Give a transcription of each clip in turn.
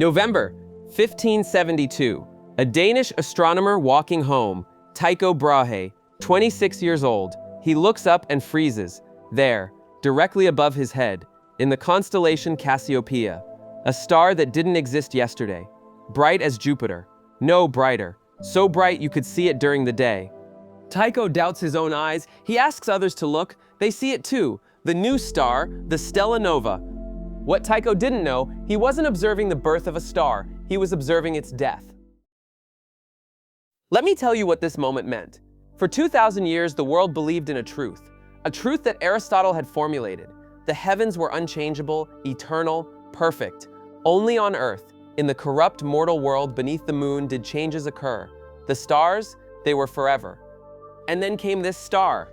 November 1572. A Danish astronomer walking home, Tycho Brahe, 26 years old. He looks up and freezes. There, directly above his head, in the constellation Cassiopeia, a star that didn't exist yesterday. Bright as Jupiter. No brighter. So bright you could see it during the day. Tycho doubts his own eyes. He asks others to look. They see it too. The new star, the Stella Nova. What Tycho didn't know, he wasn't observing the birth of a star. He was observing its death. Let me tell you what this moment meant. For 2,000 years, the world believed in a truth that Aristotle had formulated. The heavens were unchangeable, eternal, perfect. Only on Earth, in the corrupt mortal world beneath the moon, did changes occur. The stars, they were forever. And then came this star.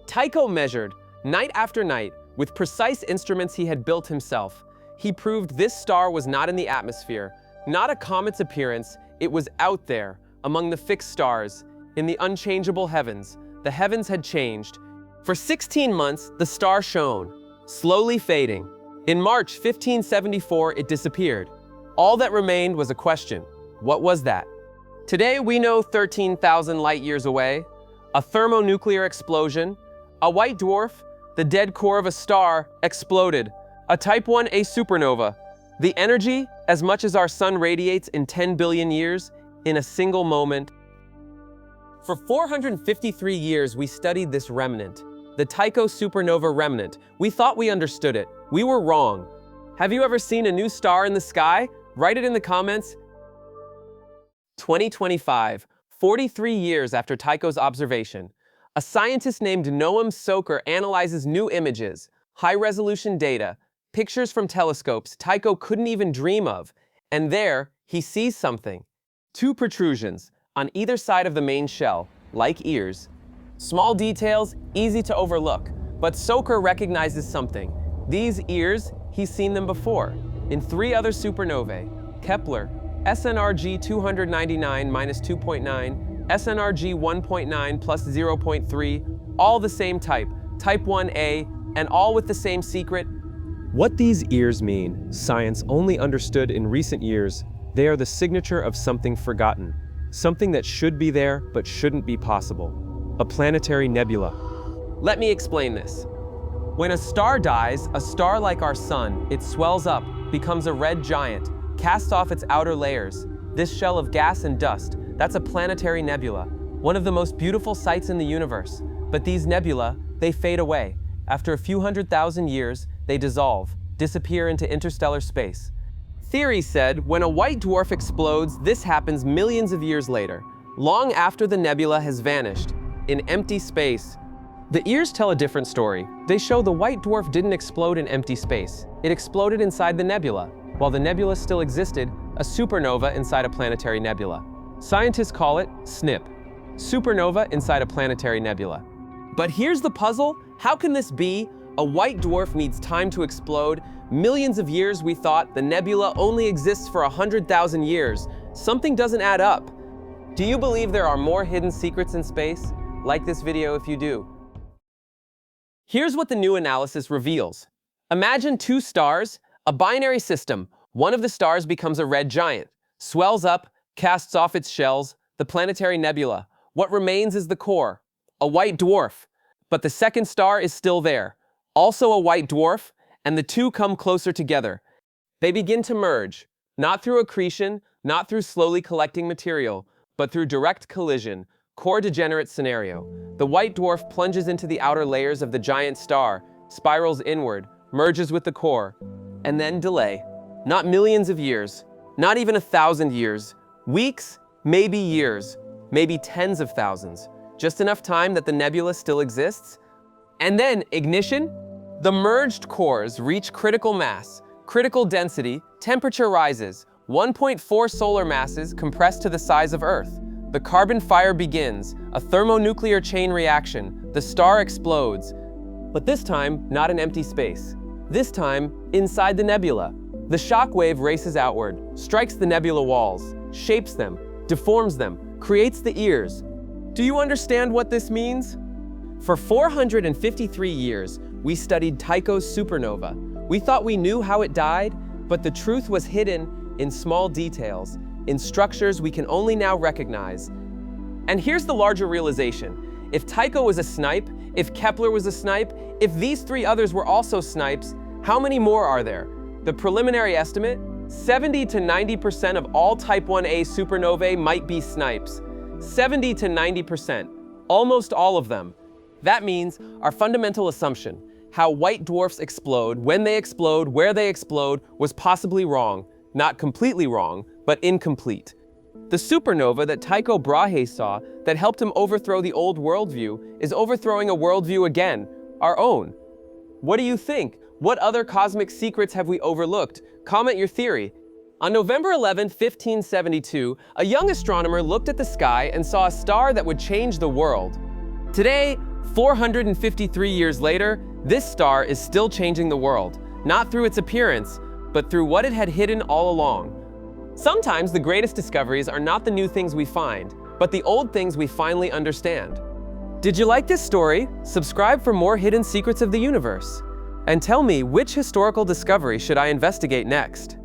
Tycho measured, night after night, with precise instruments he had built himself. He proved this star was not in the atmosphere, not a comet's appearance. It was out there, among the fixed stars, in the unchangeable heavens. The heavens had changed. For 16 months, the star shone, slowly fading. In March 1574, it disappeared. All that remained was a question. What was that? Today, we know 13,000 light years away, a thermonuclear explosion, a white dwarf, the dead core of a star, exploded. A Type 1a supernova. The energy, as much as our sun radiates in 10 billion years, in a single moment. For 453 years, we studied this remnant, the Tycho supernova remnant. We thought we understood it. We were wrong. Have you ever seen a new star in the sky? Write it in the comments. 2025, 43 years after Tycho's observation. A scientist named Noam Soker analyzes new images, high-resolution data, pictures from telescopes Tycho couldn't even dream of. And there, he sees something. Two protrusions on either side of the main shell, like ears. Small details, easy to overlook, but Soker recognizes something. These ears, he's seen them before, in 3 other supernovae: Kepler, SNRG 299-2.9, SNRG 1.9 plus 0.3, all the same type, Type 1a, and all with the same secret. What these ears mean, science only understood in recent years. They are the signature of something forgotten, something that should be there but shouldn't be possible. A planetary nebula. Let me explain this. When a star dies, a star like our sun, it swells up, becomes a red giant, casts off its outer layers. This shell of gas and dust, that's a planetary nebula, one of the most beautiful sights in the universe. But these nebula, they fade away. After a few 100,000 years, they dissolve, disappear into interstellar space. Theory said when a white dwarf explodes, this happens millions of years later, long after the nebula has vanished, in empty space. The ears tell a different story. They show the white dwarf didn't explode in empty space. It exploded inside the nebula. While the nebula still existed, a supernova inside a planetary nebula. Scientists call it SNIP, supernova inside a planetary nebula. But here's the puzzle. How can this be? A white dwarf needs time to explode. Millions of years we thought the nebula only exists for 100,000 years. Something doesn't add up. Do you believe there are more hidden secrets in space? Like this video if you do. Here's what the new analysis reveals. Imagine 2 stars, a binary system. One of the stars becomes a red giant, swells up, casts off its shells, the planetary nebula. What remains is the core, a white dwarf. But the second star is still there, also a white dwarf, and the two come closer together. They begin to merge, not through accretion, not through slowly collecting material, but through direct collision, core-degenerate scenario. The white dwarf plunges into the outer layers of the giant star, spirals inward, merges with the core, and then delay. Not millions of years, not even 1,000 years, weeks, maybe years, maybe tens of thousands. Just enough time that the nebula still exists. And then ignition. The merged cores reach critical mass, critical density, temperature rises, 1.4 solar masses compressed to the size of Earth. The carbon fire begins, a thermonuclear chain reaction. The star explodes. But this time, not in empty space. This time, inside the nebula. The shock wave races outward, strikes the nebula walls, shapes them, deforms them, creates the ears. Do you understand what this means? For 453 years, we studied Tycho's supernova. We thought we knew how it died, but the truth was hidden in small details, in structures we can only now recognize. And here's the larger realization. If Tycho was a SNIP, if Kepler was a SNIP, if these three others were also SNIPes, how many more are there? The preliminary estimate? 70 to 90% of all Type 1a supernovae might be SNIPes. 70 to 90%. Almost all of them. That means our fundamental assumption, how white dwarfs explode, when they explode, where they explode, was possibly wrong. Not completely wrong, but incomplete. The supernova that Tycho Brahe saw that helped him overthrow the old worldview is overthrowing a worldview again, our own. What do you think? What other cosmic secrets have we overlooked? Comment your theory. On November 11, 1572, a young astronomer looked at the sky and saw a star that would change the world. Today, 453 years later, this star is still changing the world, not through its appearance, but through what it had hidden all along. Sometimes the greatest discoveries are not the new things we find, but the old things we finally understand. Did you like this story? Subscribe for more hidden secrets of the universe. And tell me, which historical discovery should I investigate next?